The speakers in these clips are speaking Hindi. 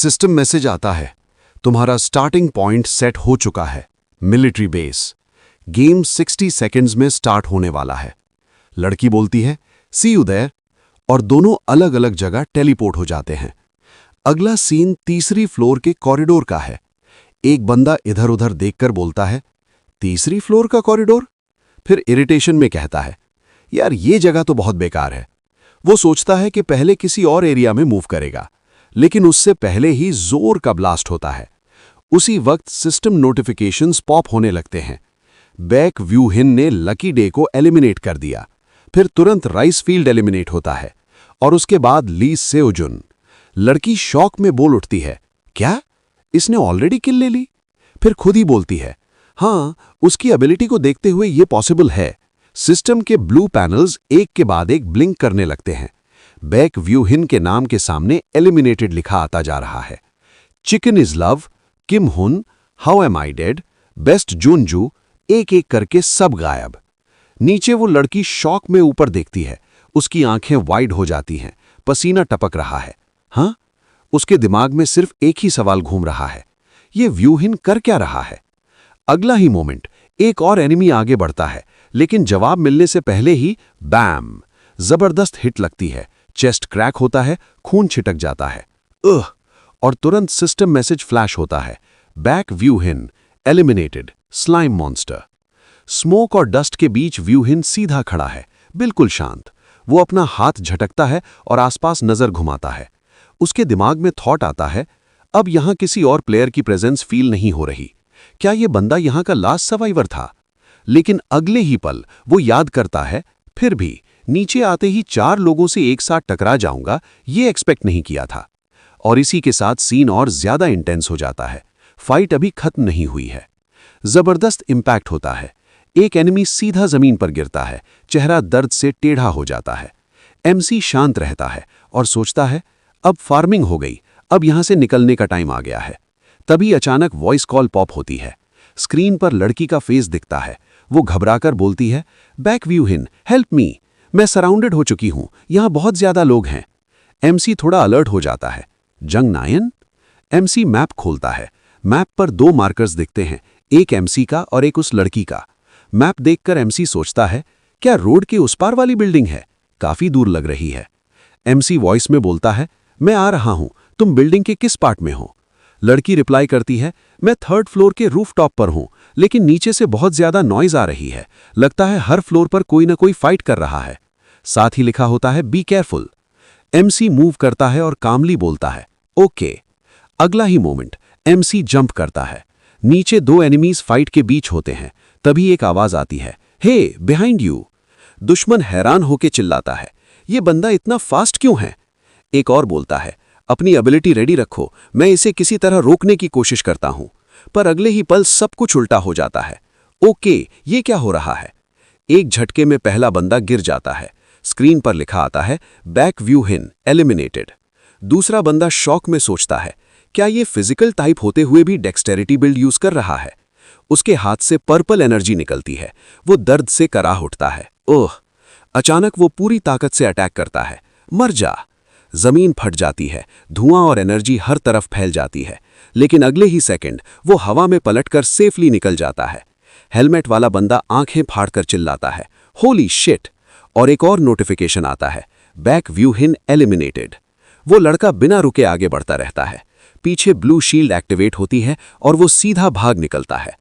सिस्टम मैसेज आता है, तुम्हारा स्टार्टिंग पॉइंट सेट हो चुका है, मिलिट्री बेस। गेम 60 सेकंड्स में स्टार्ट होने वाला है। लड़की बोलती है सी यू देयर, और दोनों अलग अलग जगह टेलीपोर्ट हो जाते हैं। अगला सीन तीसरी फ्लोर के कॉरिडोर का है। एक बंदा इधर उधर देखकर बोलता है, तीसरी फ्लोर का कॉरिडोर? फिर इरिटेशन में कहता है, यार ये जगह तो बहुत बेकार है। वो सोचता है कि पहले किसी और एरिया में मूव करेगा, लेकिन उससे पहले ही जोर का ब्लास्ट होता है। उसी वक्त सिस्टम नोटिफिकेशंस पॉप होने लगते हैं। बैक व्यू हिन ने लकी डे को एलिमिनेट कर दिया। फिर तुरंत राइस फील्ड एलिमिनेट होता है, और उसके बाद ली सेओजुन। लड़की शॉक में बोल उठती है, क्या इसने ऑलरेडी किल ले ली? फिर खुद ही बोलती है, हाँ, उसकी एबिलिटी को देखते हुए ये पॉसिबल है। सिस्टम के ब्लू पैनल्स एक के बाद एक ब्लिंक करने लगते हैं। बैक व्यू हिन के नाम के सामने एलिमिनेटेड लिखा आता जा रहा है। Chicken is love, Kim Hun, how am I dead, best Junju, एक एक करके सब गायब। नीचे वो लड़की शॉक में ऊपर देखती है। उसकी आंखें वाइड हो जाती हैं, पसीना टपक रहा है। हाँ, उसके दिमाग में सिर्फ एक ही सवाल घूम रहा है, ये व्यूहिन कर क्या रहा है? अगला ही मोमेंट एक और एनिमी आगे बढ़ता है, लेकिन जवाब मिलने से पहले ही बैम, जबरदस्त हिट लगती है। चेस्ट क्रैक होता है, खून छिटक जाता है। और तुरंत सिस्टम मैसेज फ्लैश होता है, back Woohyun eliminated, slime monster. Smoke और डस्ट के बीच व्यूहिन सीधा खड़ा है, बिल्कुल शांत। वो अपना हाथ झटकता है और आसपास नजर घुमाता है। उसके दिमाग में थॉट आता है, अब यहां किसी और प्लेयर की प्रेजेंस फील नहीं हो रही। क्या ये बंदा यहां का लास्ट सर्वाइवर था? लेकिन अगले ही पल वो याद करता है, फिर भी नीचे आते ही 4 लोगों से एक साथ टकरा जाऊंगा, ये एक्सपेक्ट नहीं किया था। और इसी के साथ सीन और ज्यादा इंटेंस हो जाता है। फाइट अभी खत्म नहीं हुई है। जबरदस्त इंपैक्ट होता है। एक एनिमी सीधा जमीन पर गिरता है, चेहरा दर्द से टेढ़ा हो जाता है। एमसी शांत रहता है और सोचता है, अब फार्मिंग हो गई, अब यहां से निकलने का टाइम आ गया है। तभी अचानक वॉइस कॉल पॉप होती है। स्क्रीन पर लड़की का फेस दिखता है। वो घबराकर बोलती है, बैक व्यूहिन, हेल्प मी, मैं सराउंडेड हो चुकी हूं, यहां बहुत ज्यादा लोग हैं। एमसी थोड़ा अलर्ट हो जाता है। जंग नायन? एमसी मैप खोलता है। मैप पर 2 मार्कर्स दिखते हैं, एक एमसी का और एक उस लड़की का। मैप देखकर एमसी सोचता है, क्या रोड के उस पार वाली बिल्डिंग है? काफी दूर लग रही है। एमसी वॉइस में बोलता है, मैं आ रहा हूं, तुम बिल्डिंग के किस पार्ट में हो? लड़की रिप्लाई करती है, मैं 3rd फ्लोर के रूफटॉप पर हूं, लेकिन नीचे से बहुत ज्यादा नॉइज आ रही है। लगता है हर फ्लोर पर कोई ना कोई फाइट कर रहा है। साथ ही लिखा होता है, बी केयरफुल। एमसी मूव करता है और कामली बोलता है, ओके। अगला ही मोमेंट एमसी जंप करता है। नीचे 2 एनिमीज फाइट के बीच होते हैं। तभी एक आवाज आती है, हे बिहाइंड यू। दुश्मन हैरान होकर चिल्लाता है, ये बंदा इतना फास्ट क्यों है? एक और बोलता है, अपनी एबिलिटी रेडी रखो, मैं इसे किसी तरह रोकने की कोशिश करता हूं। पर अगले ही पल सब कुछ उल्टा हो जाता है। ओके, ये क्या हो रहा है? एक झटके में पहला बंदा गिर जाता है। स्क्रीन पर लिखा आता है, बैक व्यूहिन एलिमिनेटेड। दूसरा बंदा शॉक में सोचता है, क्या ये फिजिकल टाइप होते हुए भी डेक्सटेरिटी बिल्ड यूज कर रहा है? उसके हाथ से पर्पल एनर्जी निकलती है। वो दर्द से कराह उठता है। ओह! अचानक वो पूरी ताकत से अटैक करता है। मर जा! जमीन फट जाती है, धुआं और एनर्जी हर तरफ फैल जाती है। लेकिन अगले ही सेकंड वो हवा में पलटकर सेफली निकल जाता है। हेलमेट वाला बंदा आंखें फाड़कर चिल्लाता है, होली शिट! और एक और नोटिफिकेशन आता है, बैक व्यूहिन एलिमिनेटेड। वो लड़का बिना रुके आगे बढ़ता रहता है। पीछे ब्लू शील्ड एक्टिवेट होती है और वो सीधा भाग निकलता है।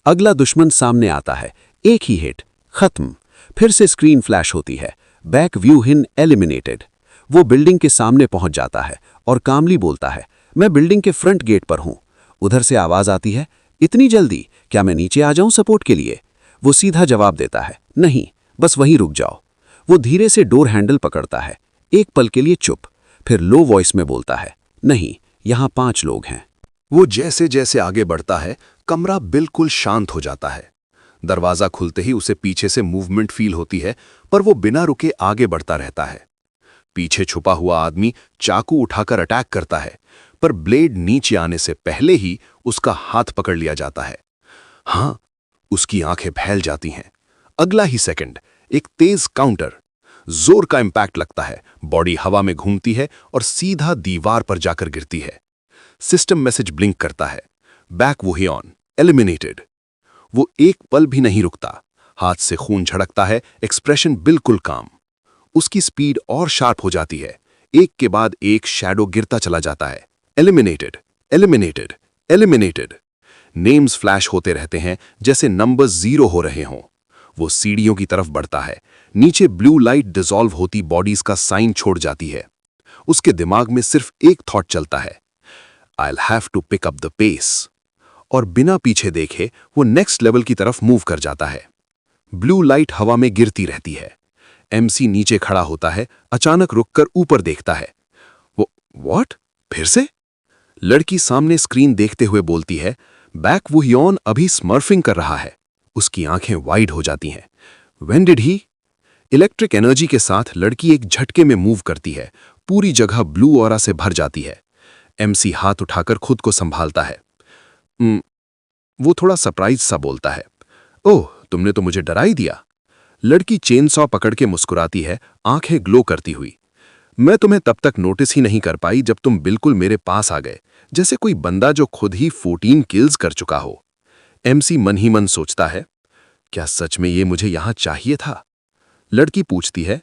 अगला दुश्मन सामने आता है, एक ही हिट, खत्म। फिर से स्क्रीन फ्लैश होती है, बैक व्यूहिन एलिमिनेटेड। वो बिल्डिंग के सामने पहुंच जाता है और कामली बोलता है, मैं बिल्डिंग के फ्रंट गेट पर हूं। उधर से आवाज आती है, इतनी जल्दी? क्या मैं नीचे आ जाऊं सपोर्ट के लिए? वो सीधा जवाब देता है, नहीं, बस वहीं रुक जाओ। वो धीरे से डोर हैंडल पकड़ता है। एक पल के लिए चुप, फिर लो वॉइस में बोलता है, नहीं, यहां 5 लोग हैं। वो जैसे जैसे आगे बढ़ता है, कमरा बिल्कुल शांत हो जाता है। दरवाजा खुलते ही उसे पीछे से मूवमेंट फील होती है, पर वो बिना रुके आगे बढ़ता रहता है। पीछे छुपा हुआ आदमी चाकू उठाकर अटैक करता है, पर ब्लेड नीचे आने से पहले ही उसका हाथ पकड़ लिया जाता है। हाँ, उसकी आंखें फैल जाती हैं। अगला ही सेकंड एक तेज काउंटर, जोर का इंपैक्ट लगता है, बॉडी हवा में घूमती है और सीधा दीवार पर जाकर गिरती है। सिस्टम मैसेज ब्लिंक करता है, बैक वुहियॉन एलिमिनेटेड। वो एक पल भी नहीं रुकता, हाथ से खून झड़कता है, एक्सप्रेशन बिल्कुल काम। उसकी स्पीड और शार्प हो जाती है, एक के बाद एक शैडो गिरता चला जाता है। Eliminated, eliminated, eliminated. Names flash होते रहते हैं जैसे नंबर्स 0 हो रहे हों। वो सीढ़ियों की तरफ बढ़ता है, नीचे ब्लू लाइट डिसॉल्व होती बॉडीज का साइन छोड़ जाती है। उसके दिमाग में सिर्फ एक थॉट चलता है, I'll have to pick up the pace। और बिना पीछे देखे वो नेक्स्ट लेवल की तरफ मूव कर जाता है। ब्लू लाइट हवा में गिरती रहती है। एमसी नीचे खड़ा होता है, अचानक रुककर ऊपर देखता है। वो व्हाट? फिर से? लड़की सामने स्क्रीन देखते हुए बोलती है, बैक वुहियॉन अभी स्मर्फिंग कर रहा है। उसकी आंखें वाइड हो जाती हैं। When did he? Electric energy के साथ लड़की एक झटके में मूव करती है, पूरी जगह ब्लू ऑरा से भर जाती है। एमसी हाथ उठाकर खुद को संभालता है। वो थोड़ा सरप्राइज सा बोलता है, ओह, तुमने तो मुझे डरा ही दिया। लड़की चेनसॉ पकड़ के मुस्कुराती है, आंखें ग्लो करती हुई। मैं तुम्हें तब तक नोटिस ही नहीं कर पाई जब तुम बिल्कुल मेरे पास आ गए, जैसे कोई बंदा जो खुद ही 14 किल्स कर चुका हो। एमसी मन ही मन सोचता है, क्या सच में ये मुझे यहां चाहिए था? लड़की पूछती है,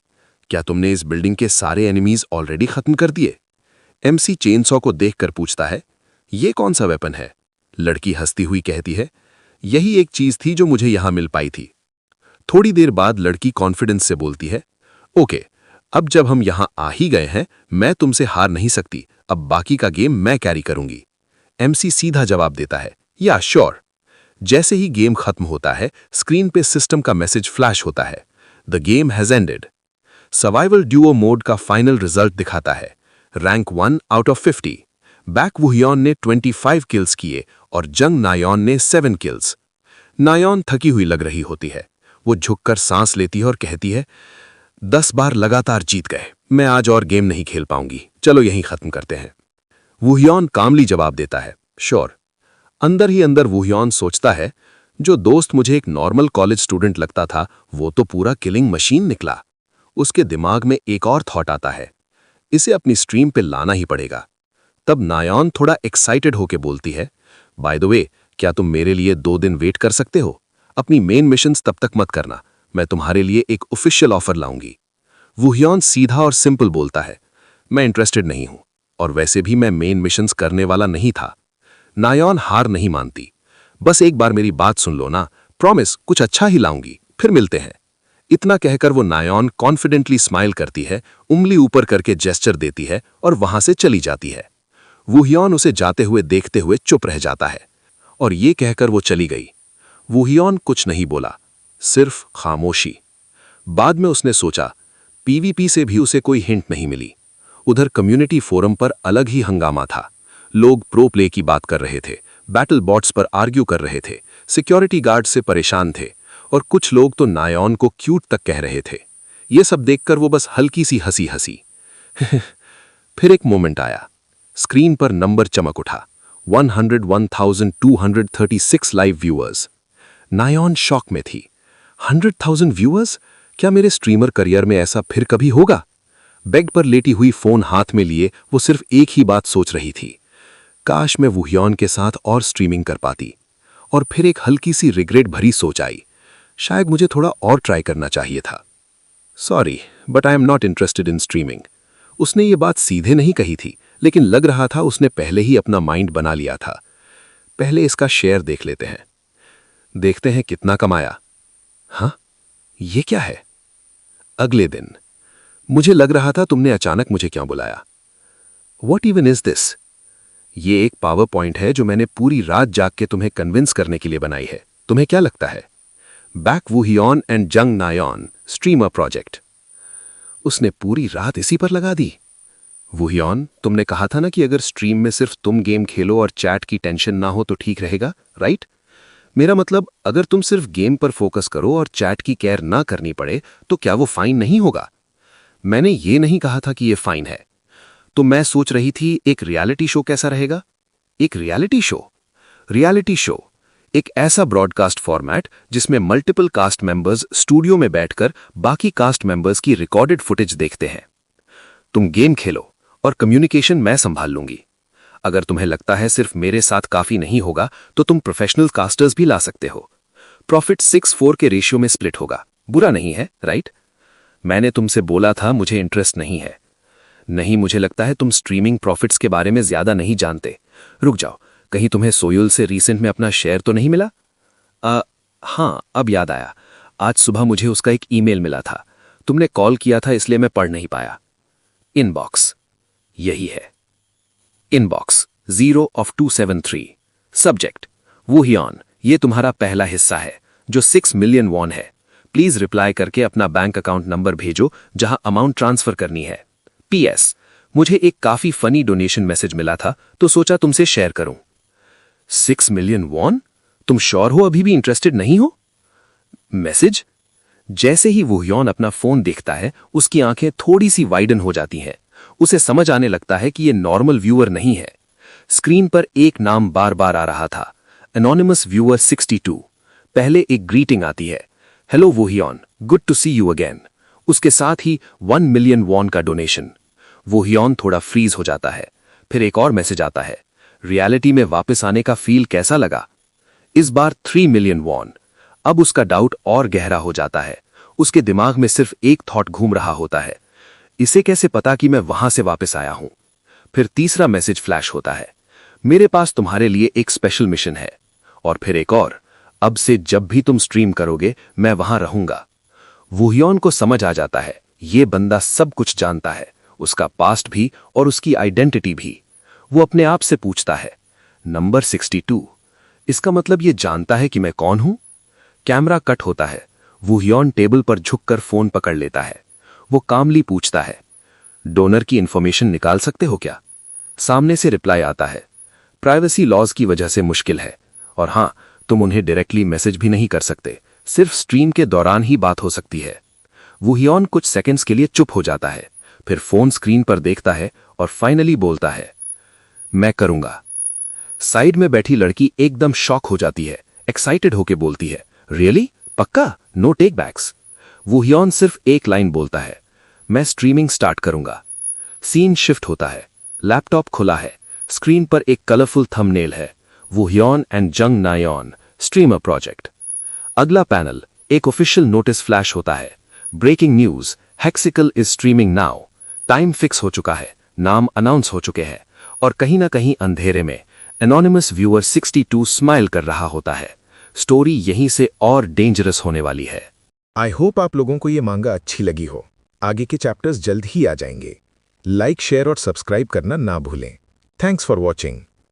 क्या तुमने इस बिल्डिंग के सारे एनिमीज ऑलरेडी खत्म कर दिए? एमसी चेनसॉ को देखकर पूछता है, ये कौन सा वेपन है? लड़की हंसती हुई कहती है, यही एक चीज थी जो मुझे यहां मिल पाई थी। थोड़ी देर बाद लड़की कॉन्फिडेंस से बोलती है, ओके, अब जब हम यहां आ ही गए हैं, मैं तुमसे हार नहीं सकती, अब बाकी का गेम मैं कैरी करूंगी। एमसी सीधा जवाब देता है, या श्योर। जैसे ही गेम खत्म होता है, स्क्रीन पे सिस्टम का मैसेज फ्लैश होता है, the game has ended. Survival duo mode का फाइनल रिजल्ट दिखाता है, रैंक 1 आउट ऑफ 50। बैक वुहियॉन ने 25 किल्स किए और जंग नायोन ने 7 किल्स। नायोन थकी हुई लग रही होती है। वो झुककर सांस लेती है और कहती है, 10 बार लगातार जीत गए, मैं आज और गेम नहीं खेल पाऊंगी, चलो यहीं खत्म करते हैं। वुहियॉन कामली जवाब देता है, श्योर। अंदर ही अंदर वुहियॉन सोचता है, जो दोस्त मुझे एक नॉर्मल कॉलेज स्टूडेंट लगता था, वो तो पूरा किलिंग मशीन निकला। उसके दिमाग में एक और थॉट आता है, इसे अपनी स्ट्रीम पे लाना ही पड़ेगा। तब नायोन थोड़ा एक्साइटेड होके बोलती है, बाय द वे, क्या तुम मेरे लिए 2 दिन वेट कर सकते हो? अपनी मेन मिशंस तब तक मत करना, मैं तुम्हारे लिए एक ऑफिशियल ऑफर लाऊंगी। वुहियॉन सीधा और सिंपल बोलता है, मैं इंटरेस्टेड नहीं हूं, और वैसे भी मैं मेन मिशंस करने वाला नहीं था। नायोन हार नहीं मानती, बस एक बार मेरी बात सुन लो ना, प्रॉमिस कुछ अच्छा ही लाऊंगी, फिर मिलते हैं। इतना कहकर वो नायोन कॉन्फिडेंटली स्माइल करती है, उंगली ऊपर करके जेस्चर देती है और वहां से चली जाती है। वुहियॉन उसे जाते हुए देखते हुए चुप रह जाता है, और ये कहकर वो चली गई। वुहियॉन कुछ नहीं बोला, सिर्फ खामोशी। बाद में उसने सोचा, पीवीपी से भी उसे कोई हिंट नहीं मिली। उधर कम्युनिटी फोरम पर अलग ही हंगामा था। लोग प्रो प्ले की बात कर रहे थे, बैटल बॉट्स पर आर्ग्यू कर रहे थे, सिक्योरिटी गार्ड से परेशान थे, और कुछ लोग तो नायोन को क्यूट तक कह रहे थे। ये सब देखकर वो बस हल्की सी हंसी हंसी। फिर एक मोमेंट आया, स्क्रीन पर नंबर चमक उठा, 101,236 लाइव व्यूअर्स। नायोन शॉक में थी। 100,000 व्यूअर्स? क्या मेरे स्ट्रीमर करियर में ऐसा फिर कभी होगा? बेड पर लेटी हुई फोन हाथ में लिए वो सिर्फ एक ही बात सोच रही थी, काश मैं वुहियॉन के साथ और स्ट्रीमिंग कर पाती। और फिर एक हल्की सी रिग्रेट भरी सोच आई, शायद मुझे थोड़ा और ट्राई करना चाहिए था। Sorry, but I am not interested in streaming. उसने ये बात सीधे नहीं कही थी, लेकिन लग रहा था उसने पहले ही अपना माइंड बना लिया था। पहले इसका शेयर देख लेते हैं, देखते हैं कितना कमाया। हाँ, ये क्या है? अगले दिन, मुझे लग रहा था तुमने अचानक मुझे क्यों बुलाया? What even is this? ये एक पावर पॉइंट है जो मैंने पूरी रात जाग के तुम्हें कन्विंस करने के लिए बनाई है। तुम्हें क्या लगता है? Back वुहियॉन and Jung Nayeon streamer project. उसने पूरी रात इसी पर लगा दी। वुहियॉन, तुमने कहा था ना कि अगर स्ट्रीम में सिर्फ तुम गेम खेलो और चैट की टेंशन ना हो तो ठीक रहेगा, राइट? मेरा मतलब, अगर तुम सिर्फ गेम पर फोकस करो और चैट की केयर ना करनी पड़े तो क्या वो फाइन नहीं होगा? मैंने ये नहीं कहा था कि ये फाइन है। तो मैं सोच रही थी एक रियलिटी शो कैसा रहेगा? एक रियलिटी शो? रियलिटी शो एक ऐसा ब्रॉडकास्ट फॉर्मेट जिसमें मल्टीपल कास्ट मेंबर्स स्टूडियो में बैठकर बाकी कास्ट मेंबर्स की रिकॉर्डेड फुटेज देखते हैं। तुम गेम खेलो और कम्युनिकेशन मैं संभाल लूंगी। अगर तुम्हें लगता है सिर्फ मेरे साथ काफी नहीं होगा तो तुम प्रोफेशनल कास्टर्स भी ला सकते हो। प्रॉफिट 6-4 के रेशियो में स्प्लिट होगा, बुरा नहीं है, राइट? मैंने तुमसे बोला था मुझे इंटरेस्ट नहीं है। नहीं, मुझे लगता है तुम स्ट्रीमिंग प्रॉफिट्स के बारे में ज्यादा नहीं जानते। रुक जाओ, कहीं तुम्हें सोयुल से रीसेंट में अपना शेयर तो नहीं मिला? हाँ, अब याद आया, आज सुबह मुझे उसका एक ईमेल मिला था। तुमने कॉल किया था इसलिए मैं पढ़ नहीं पाया। इनबॉक्स, यही है। Inbox 0 of 273। सब्जेक्ट वुहियॉन, ये तुम्हारा पहला हिस्सा है जो 6 मिलियन वॉन है। प्लीज रिप्लाई करके अपना बैंक अकाउंट नंबर भेजो जहां अमाउंट ट्रांसफर करनी है। PS, मुझे एक काफी फनी डोनेशन मैसेज मिला था तो सोचा तुमसे शेयर करूं। 6 मिलियन वॉन? तुम श्योर हो अभी भी इंटरेस्टेड नहीं हो? मैसेज? जैसे ही वुहियॉन अपना फोन देखता है उसकी आंखें थोड़ी सी वाइडन हो जाती हैं। उसे समझ आने लगता है कि ये नॉर्मल व्यूअर नहीं है। स्क्रीन पर एक नाम बार बार आ रहा था, एनोनिमस व्यूअर 62। पहले एक ग्रीटिंग आती है, hello Woohyun, good to see you again. उसके साथ ही 1 मिलियन वॉन का डोनेशन। वुहियॉन थोड़ा फ्रीज हो जाता है। फिर एक और मैसेज आता है, रियलिटी में वापस आने का फील कैसा लगा? इस बार 3 मिलियन वॉन। अब उसका डाउट और गहरा हो जाता है। उसके दिमाग में सिर्फ एक थॉट घूम रहा होता है, इसे कैसे पता कि मैं वहां से वापस आया हूं? फिर तीसरा मैसेज फ्लैश होता है, मेरे पास तुम्हारे लिए एक स्पेशल मिशन है। और फिर एक और, अब से जब भी तुम स्ट्रीम करोगे मैं वहां रहूंगा। वुहियॉन को समझ आ जाता है ये बंदा सब कुछ जानता है, उसका पास्ट भी और उसकी आइडेंटिटी भी। वो अपने आप से पूछता है, नंबर 62, इसका मतलब ये जानता है कि मैं कौन हूं? कैमरा कट होता है। वुहियॉन टेबल पर झुककर फोन पकड़ लेता है। वो कामली पूछता है, डोनर की इंफॉर्मेशन निकाल सकते हो क्या? सामने से रिप्लाई आता है, प्राइवेसी लॉज की वजह से मुश्किल है, और हां, तुम उन्हें डायरेक्टली मैसेज भी नहीं कर सकते, सिर्फ स्ट्रीम के दौरान ही बात हो सकती है। वुहियॉन कुछ सेकंड्स के लिए चुप हो जाता है, फिर फोन स्क्रीन पर देखता है और फाइनली बोलता है, मैं करूंगा। साइड में बैठी लड़की एकदम शॉक हो जाती है, एक्साइटेड होके बोलती है, रियली? पक्का? Know take backs? वुहियॉन सिर्फ एक लाइन बोलता है, मैं स्ट्रीमिंग स्टार्ट करूंगा। सीन शिफ्ट होता है, लैपटॉप खुला है, स्क्रीन पर एक कलरफुल थंबनेल है, Woohyun and Jung Nayeon streamer project. अगला पैनल, एक ऑफिशियल नोटिस फ्लैश होता है, breaking news, Hexical is streaming now. Time fix हो चुका है, नाम अनाउंस हो चुके हैं, और कहीं ना कहीं अंधेरे में एनोनिमस व्यूअर 62 स्माइल कर रहा होता है। स्टोरी यहीं से और डेंजरस होने वाली है। आई होप आप लोगों को ये मांगा अच्छी लगी हो। आगे के चैप्टर्स जल्द ही आ जाएंगे। लाइक, शेयर और सब्सक्राइब करना ना भूलें। Thanks for watching.